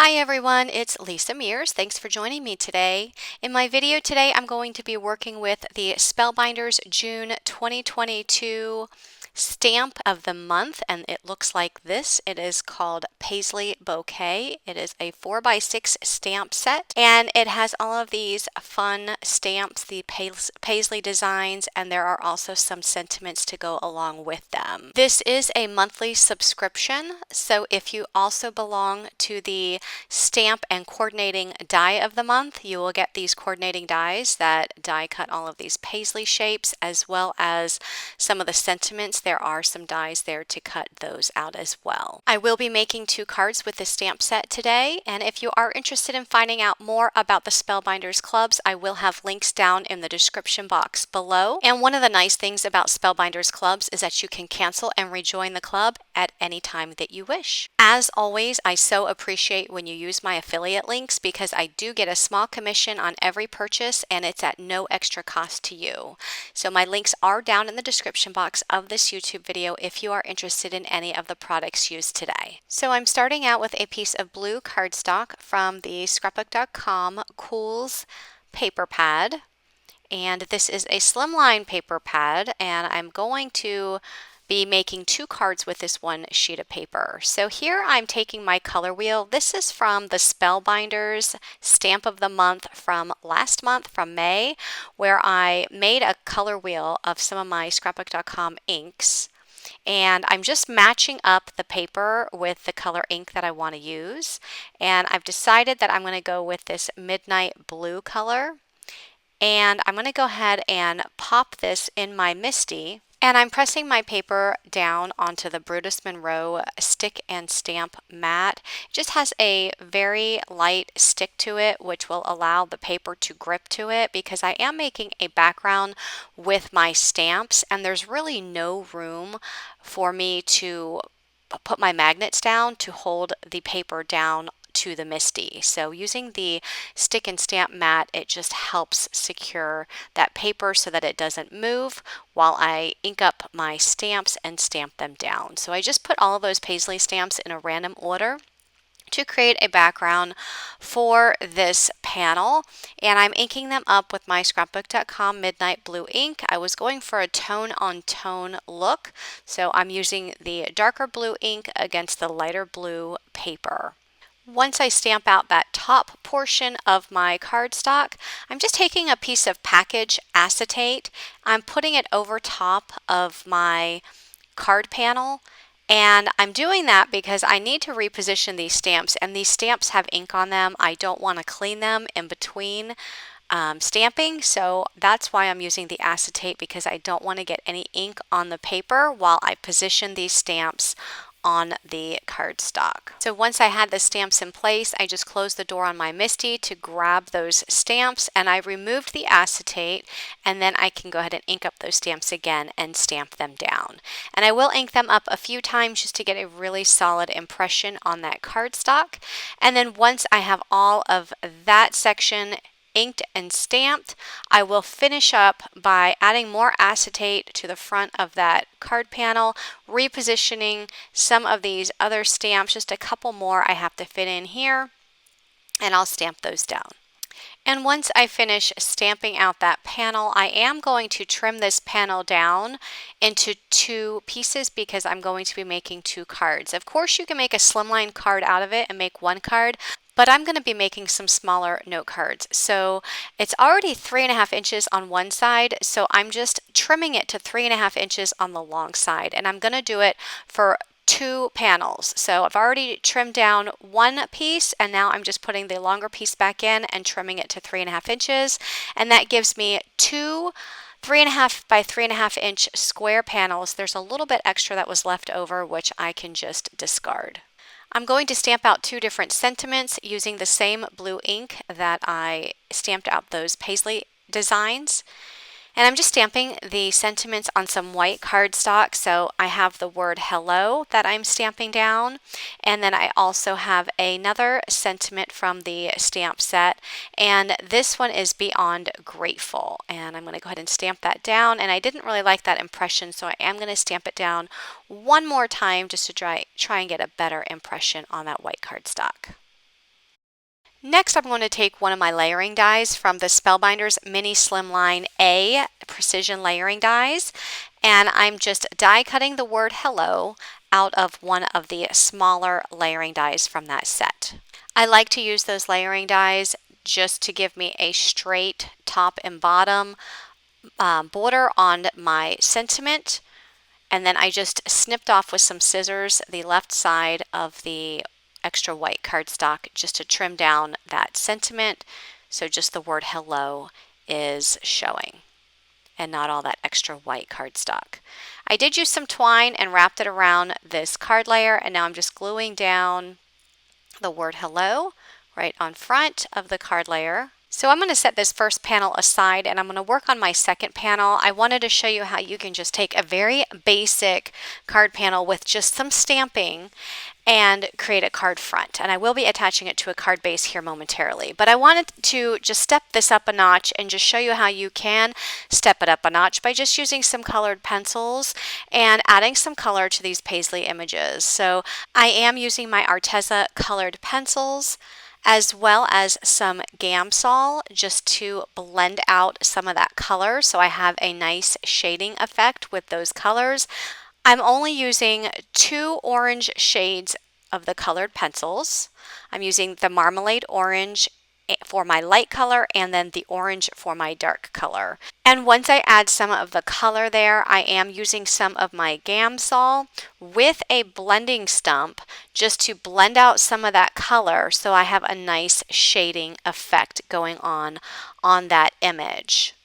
Hi everyone, it's Lisa Mears. Thanks for joining me today. In my video today, I'm going to be working with the Spellbinders June 2022 stamp of the month, and it looks like this. It is called Paisley Bouquet. It is a 4x6 stamp set, and it has all of these fun stamps, the Paisley designs, and there are also some sentiments to go along with them. This is a monthly subscription, so if you also belong to the stamp and coordinating die of the month, you will get these coordinating dies that die cut all of these paisley shapes, as well as some of the sentiments. There are some dies there to cut those out as well. I will be making 2 cards with the stamp set today, and if you are interested in finding out more about the Spellbinders clubs, I will have links down in the description box below. And one of the nice things about Spellbinders clubs is that you can cancel and rejoin the club at any time that you wish. As always, I so appreciate when you use my affiliate links because I do get a small commission on every purchase, and it's at no extra cost to you. So my links are down in the description box of this YouTube video if you are interested in any of the products used today. So I'm starting out with a piece of blue cardstock from the scrapbook.com Cools paper pad. And this is a slimline paper pad, and I'm going to be making 2 cards with this one sheet of paper. So here I'm taking my color wheel. This is from the Spellbinders stamp of the month from last month, from May, where I made a color wheel of some of my scrapbook.com inks. And I'm just matching up the paper with the color ink that I want to use. And I've decided that I'm going to go with this midnight blue color. And I'm going to go ahead and pop this in my Misti, and I'm pressing my paper down onto the Brutus Monroe stick and stamp mat. It just has a very light stick to it, which will allow the paper to grip to it because I am making a background with my stamps, and there's really no room for me to put my magnets down to hold the paper down to the Misti. So using the stick and stamp mat, it just helps secure that paper so that it doesn't move while I ink up my stamps and stamp them down. So I just put all of those paisley stamps in a random order to create a background for this panel, and I'm inking them up with my scrapbook.com midnight blue ink. I was going for a tone on tone look, so I'm using the darker blue ink against the lighter blue paper. Once I stamp out that top portion of my cardstock, I'm just taking a piece of package acetate. I'm putting it over top of my card panel, and I'm doing that because I need to reposition these stamps, and these stamps have ink on them. I don't want to clean them in between stamping, so that's why I'm using the acetate, because I don't want to get any ink on the paper while I position these stamps on the cardstock. So once I had the stamps in place, I just closed the door on my Misti to grab those stamps, and I removed the acetate, and then I can go ahead and ink up those stamps again and stamp them down. And I will ink them up a few times just to get a really solid impression on that cardstock. And then once I have all of that section inked and stamped, I will finish up by adding more acetate to the front of that card panel, repositioning some of these other stamps, just a couple more I have to fit in here, and I'll stamp those down. And once I finish stamping out that panel, I am going to trim this panel down into 2 pieces because I'm going to be making 2 cards. Of course, you can make a slimline card out of it and make 1 card, but I'm going to be making some smaller note cards. So it's already 3.5 inches on one side, so I'm just trimming it to 3.5 inches on the long side, and I'm going to do it for 2 panels. So I've already trimmed down 1 piece, and now I'm just putting the longer piece back in and trimming it to 3.5 inches, and that gives me 2 3.5 by 3.5 inch square panels. There's a little bit extra that was left over, which I can just discard. I'm going to stamp out 2 different sentiments using the same blue ink that I stamped out those paisley designs. And I'm just stamping the sentiments on some white cardstock. So I have the word hello that I'm stamping down. And then I also have another sentiment from the stamp set. And this one is beyond grateful. And I'm going to go ahead and stamp that down. And I didn't really like that impression, so I am going to stamp it down one more time just to try and get a better impression on that white cardstock. Next, I'm going to take one of my layering dies from the Spellbinders Mini Slimline A Precision Layering Dies, and I'm just die cutting the word hello out of one of the smaller layering dies from that set. I like to use those layering dies just to give me a straight top and bottom border on my sentiment, and then I just snipped off with some scissors the left side of the extra white cardstock just to trim down that sentiment, so just the word hello is showing and not all that extra white cardstock. I did use some twine and wrapped it around this card layer, and now I'm just gluing down the word hello right on front of the card layer. So I'm going to set this first panel aside and I'm going to work on my second panel. I wanted to show you how you can just take a very basic card panel with just some stamping and create a card front. And I will be attaching it to a card base here momentarily. But I wanted to just step this up a notch and just show you how you can step it up a notch by just using some colored pencils and adding some color to these Paisley images. So I am using my Arteza colored pencils as well as some Gamsol just to blend out some of that color so I have a nice shading effect with those colors. I'm only using 2 orange shades of the colored pencils. I'm using the Marmalade Orange for my light color and then the orange for my dark color. And once I add some of the color there, I am using some of my Gamsol with a blending stump just to blend out some of that color so I have a nice shading effect going on that image.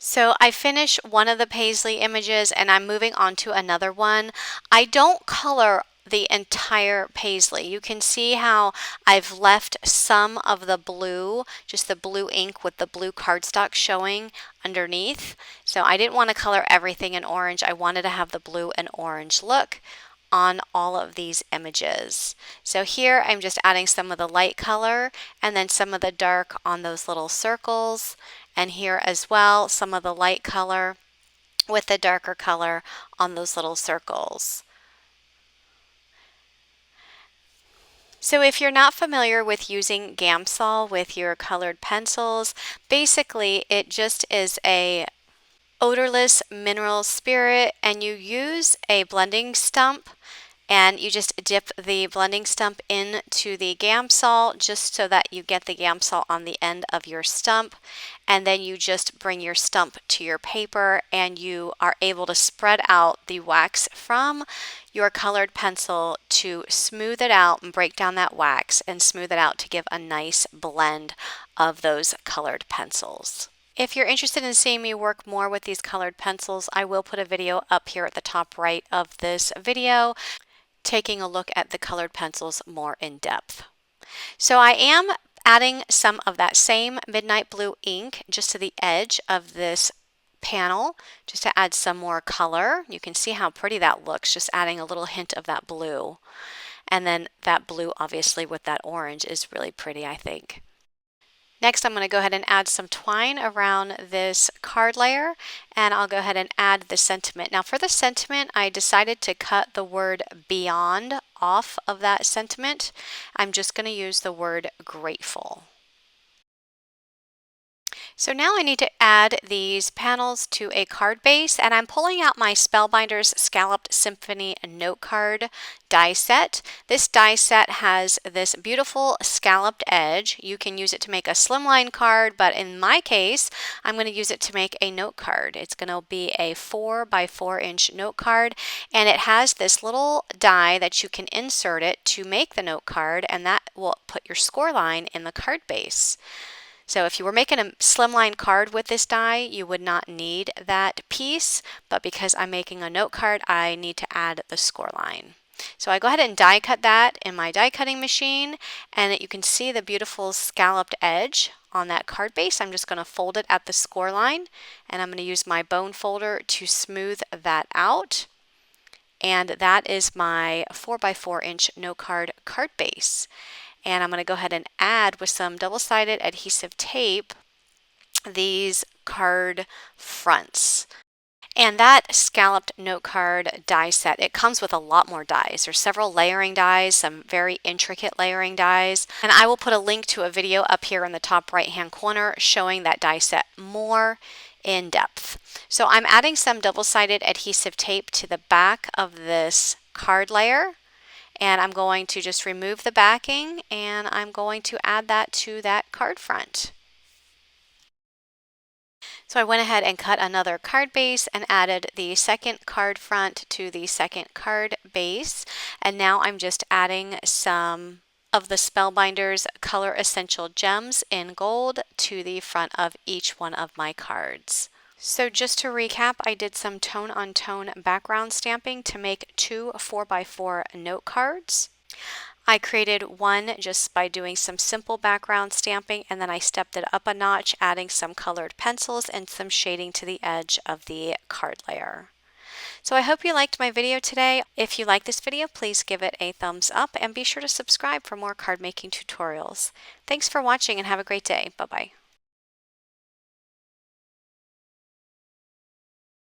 So I finished one of the Paisley images and I'm moving on to another one. I don't color the entire Paisley. You can see how I've left some of the blue, just the blue ink with the blue cardstock showing underneath. So I didn't want to color everything in orange. I wanted to have the blue and orange look on all of these images. So here I'm just adding some of the light color and then some of the dark on those little circles. And here as well, some of the light color with the darker color on those little circles. So if you're not familiar with using Gamsol with your colored pencils, basically it just is a odorless mineral spirit and you use a blending stump and you just dip the blending stump into the Gamsol just so that you get the Gamsol on the end of your stump, and then you just bring your stump to your paper and you are able to spread out the wax from your colored pencil to smooth it out and break down that wax and smooth it out to give a nice blend of those colored pencils. If you're interested in seeing me work more with these colored pencils, I will put a video up here at the top right of this video taking a look at the colored pencils more in depth. So I am adding some of that same midnight blue ink just to the edge of this panel just to add some more color. You can see how pretty that looks, just adding a little hint of that blue. And then that blue obviously with that orange is really pretty, I think. Next, I'm going to go ahead and add some twine around this card layer, and I'll go ahead and add the sentiment. Now for the sentiment, I decided to cut the word beyond off of that sentiment. I'm just going to use the word grateful. So now I need to add these panels to a card base, and I'm pulling out my Spellbinders Scalloped Symphony note card die set. This die set has this beautiful scalloped edge. You can use it to make a slimline card, but in my case, I'm going to use it to make a note card. It's going to be a 4 by 4 inch note card, and it has this little die that you can insert it to make the note card, and that will put your score line in the card base. So if you were making a slimline card with this die, you would not need that piece, but because I'm making a note card, I need to add the score line. So I go ahead and die cut that in my die cutting machine, and you can see the beautiful scalloped edge on that card base. I'm just going to fold it at the score line, and I'm going to use my bone folder to smooth that out. And that is my 4 by 4 inch note card base. And I'm going to go ahead and add with some double-sided adhesive tape these card fronts. And that scalloped note card die set, it comes with a lot more dies. There's several layering dies, some very intricate layering dies, and I will put a link to a video up here in the top right hand corner showing that die set more in depth. So I'm adding some double-sided adhesive tape to the back of this card layer, and I'm going to just remove the backing and I'm going to add that to that card front. So I went ahead and cut another card base and added the second card front to the second card base. And now I'm just adding some of the Spellbinders Color Essential Gems in gold to the front of each one of my cards. So just to recap, I did some tone-on-tone background stamping to make two 4x4 note cards. I created one just by doing some simple background stamping, and then I stepped it up a notch, adding some colored pencils and some shading to the edge of the card layer. So I hope you liked my video today. If you like this video, please give it a thumbs up and be sure to subscribe for more card making tutorials. Thanks for watching and have a great day. Bye-bye.